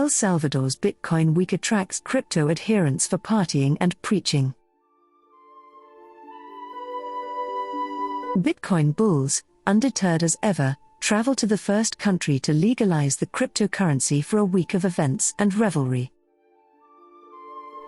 El Salvador's Bitcoin week attracts crypto adherents for partying and preaching. Bitcoin bulls, undeterred as ever, travel to the first country to legalize the cryptocurrency for a week of events and revelry.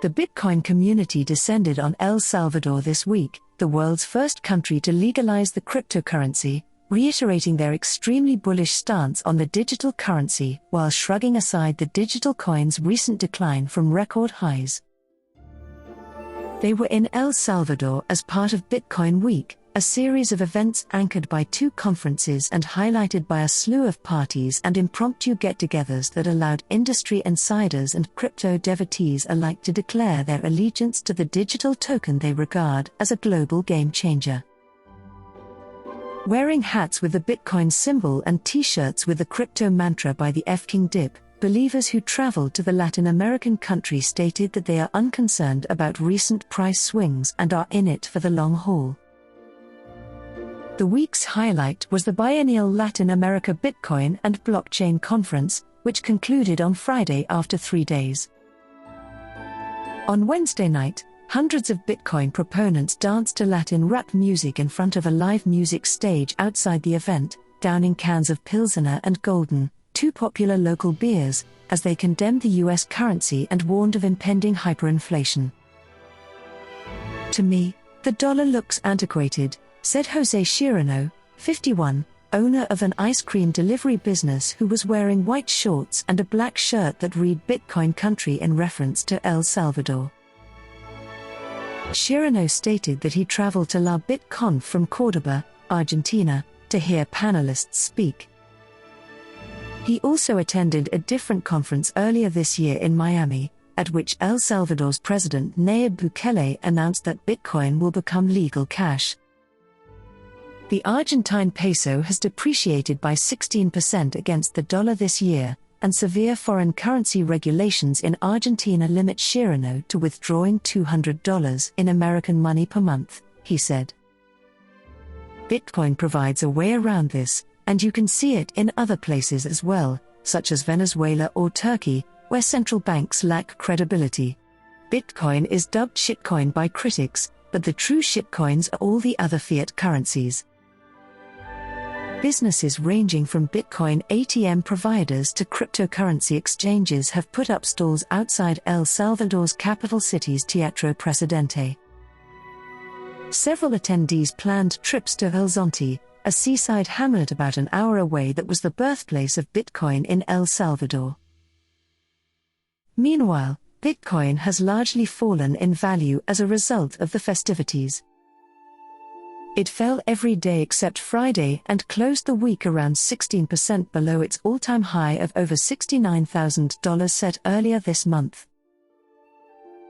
The Bitcoin community descended on El Salvador this week, the world's first country to legalize the cryptocurrency, reiterating their extremely bullish stance on the digital currency while shrugging aside the digital coin's recent decline from record highs. They were in El Salvador as part of Bitcoin Week, a series of events anchored by 2 conferences and highlighted by a slew of parties and impromptu get-togethers that allowed industry insiders and crypto devotees alike to declare their allegiance to the digital token they regard as a global game-changer. Wearing hats with the Bitcoin symbol and t-shirts with the crypto mantra by the F-King Dip, believers who traveled to the Latin American country stated that they are unconcerned about recent price swings and are in it for the long haul. The week's highlight was the biennial Latin America Bitcoin and Blockchain Conference, which concluded on Friday after 3 days. On Wednesday night, hundreds of Bitcoin proponents danced to Latin rap music in front of a live music stage outside the event, downing cans of Pilsner and Golden, 2 popular local beers, as they condemned the US currency and warned of impending hyperinflation. "To me, the dollar looks antiquated," said Jose Chirano, 51, owner of an ice cream delivery business who was wearing white shorts and a black shirt that read Bitcoin Country in reference to El Salvador. Chirano stated that he traveled to La BitConf from Córdoba, Argentina, to hear panelists speak. He also attended a different conference earlier this year in Miami, at which El Salvador's President Nayib Bukele announced that Bitcoin will become legal cash. The Argentine peso has depreciated by 16% against the dollar this year, and severe foreign currency regulations in Argentina limit Chirano to withdrawing $200 in American money per month, he said. Bitcoin provides a way around this, and you can see it in other places as well, such as Venezuela or Turkey, where central banks lack credibility. Bitcoin is dubbed shitcoin by critics, but the true shitcoins are all the other fiat currencies. Businesses ranging from Bitcoin ATM providers to cryptocurrency exchanges have put up stalls outside El Salvador's capital city's Teatro Presidente. Several attendees planned trips to El Zonte, a seaside hamlet about an hour away that was the birthplace of Bitcoin in El Salvador. Meanwhile, Bitcoin has largely fallen in value as a result of the festivities. It fell every day except Friday and closed the week around 16% below its all-time high of over $69,000 set earlier this month.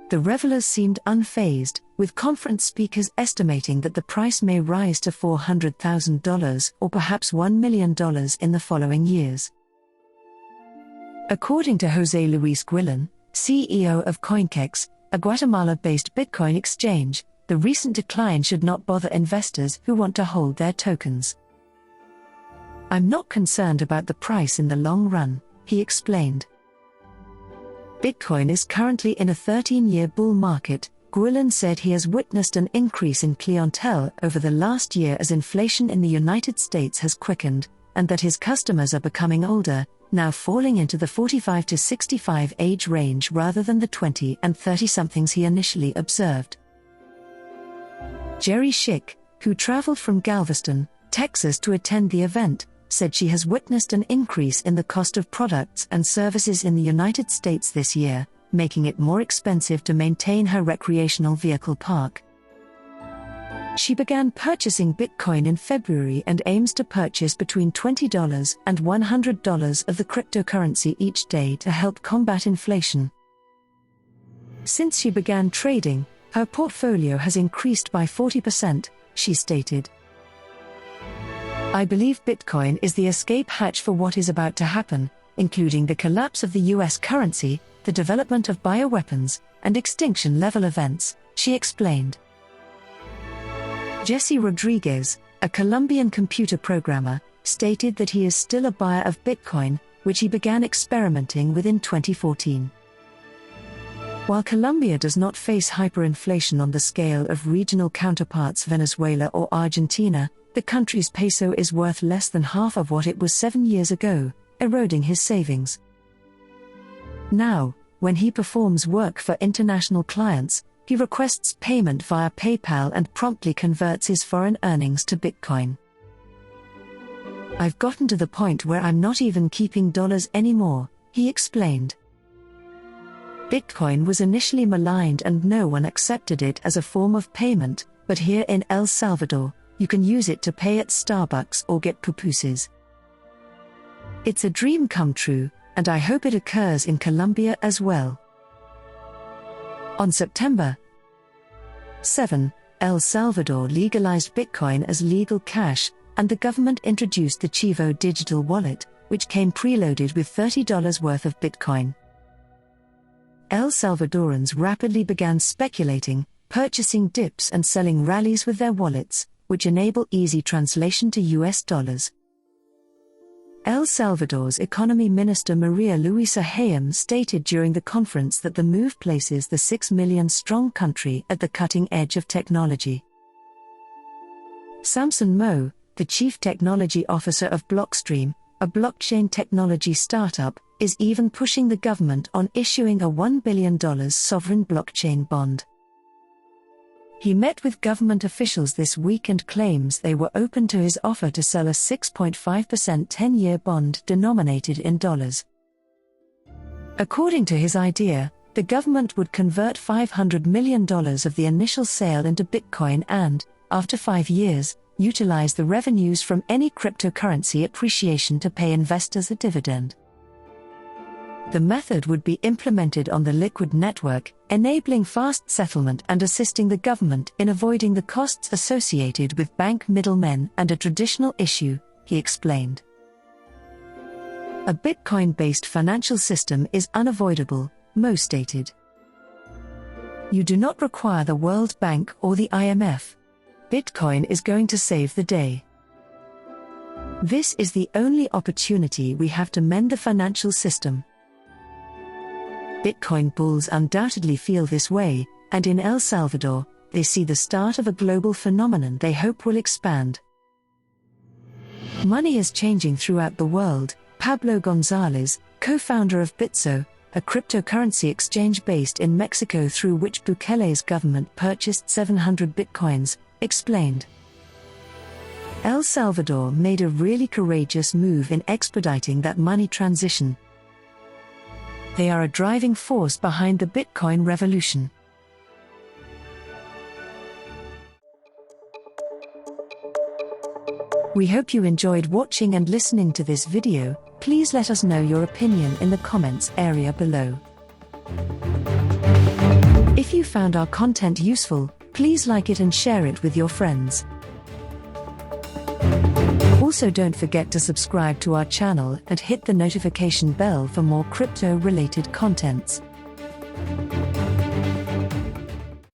The revelers seemed unfazed, with conference speakers estimating that the price may rise to $400,000 or perhaps $1 million in the following years. According to Jose Luis Guillen, CEO of CoinKex, a Guatemala-based Bitcoin exchange, the recent decline should not bother investors who want to hold their tokens. "I'm not concerned about the price in the long run," he explained. Bitcoin is currently in a 13-year bull market. Guillen said he has witnessed an increase in clientele over the last year as inflation in the United States has quickened, and that his customers are becoming older, now falling into the 45 to 65 age range rather than the 20 and 30-somethings he initially observed. Jerry Schick, who traveled from Galveston, Texas to attend the event, said she has witnessed an increase in the cost of products and services in the United States this year, making it more expensive to maintain her recreational vehicle park. She began purchasing Bitcoin in February and aims to purchase between $20 and $100 of the cryptocurrency each day to help combat inflation. Since she began trading, her portfolio has increased by 40%, she stated. "I believe Bitcoin is the escape hatch for what is about to happen, including the collapse of the US currency, the development of bioweapons, and extinction-level events," she explained. Jesse Rodriguez, a Colombian computer programmer, stated that he is still a buyer of Bitcoin, which he began experimenting with in 2014. While Colombia does not face hyperinflation on the scale of regional counterparts Venezuela or Argentina, the country's peso is worth less than half of what it was 7 years ago, eroding his savings. Now, when he performs work for international clients, he requests payment via PayPal and promptly converts his foreign earnings to Bitcoin. "I've gotten to the point where I'm not even keeping dollars anymore," he explained. Bitcoin was initially maligned and no one accepted it as a form of payment, but here in El Salvador, you can use it to pay at Starbucks or get pupusas. "It's a dream come true, and I hope it occurs in Colombia as well." On September 7, El Salvador legalized Bitcoin as legal cash, and the government introduced the Chivo digital wallet, which came preloaded with $30 worth of Bitcoin. El Salvadorans rapidly began speculating, purchasing dips and selling rallies with their wallets, which enable easy translation to US dollars. El Salvador's Economy Minister Maria Luisa Hayam stated during the conference that the move places the 6 million-strong country at the cutting edge of technology. Samson Moe, the Chief Technology Officer of Blockstream, a blockchain technology startup, is even pushing the government on issuing a $1 billion sovereign blockchain bond. He met with government officials this week and claims they were open to his offer to sell a 6.5% 10-year bond denominated in dollars. According to his idea, the government would convert $500 million of the initial sale into Bitcoin and, after 5 years, utilize the revenues from any cryptocurrency appreciation to pay investors a dividend. The method would be implemented on the Liquid network, enabling fast settlement and assisting the government in avoiding the costs associated with bank middlemen and a traditional issue, he explained. A Bitcoin-based financial system is unavoidable, Mo stated. You do not require the World Bank or the IMF. Bitcoin is going to save the day. This is the only opportunity we have to mend the financial system. Bitcoin bulls undoubtedly feel this way, and in El Salvador, they see the start of a global phenomenon they hope will expand. Money is changing throughout the world, Pablo Gonzalez, co-founder of Bitso, a cryptocurrency exchange based in Mexico through which Bukele's government purchased 700 bitcoins, explained. El Salvador made a really courageous move in expediting that money transition. They are a driving force behind the Bitcoin revolution. We hope you enjoyed watching and listening to this video. Please let us know your opinion in the comments area below. If you found our content useful, please like it and share it with your friends. Also, don't forget to subscribe to our channel and hit the notification bell for more crypto-related contents.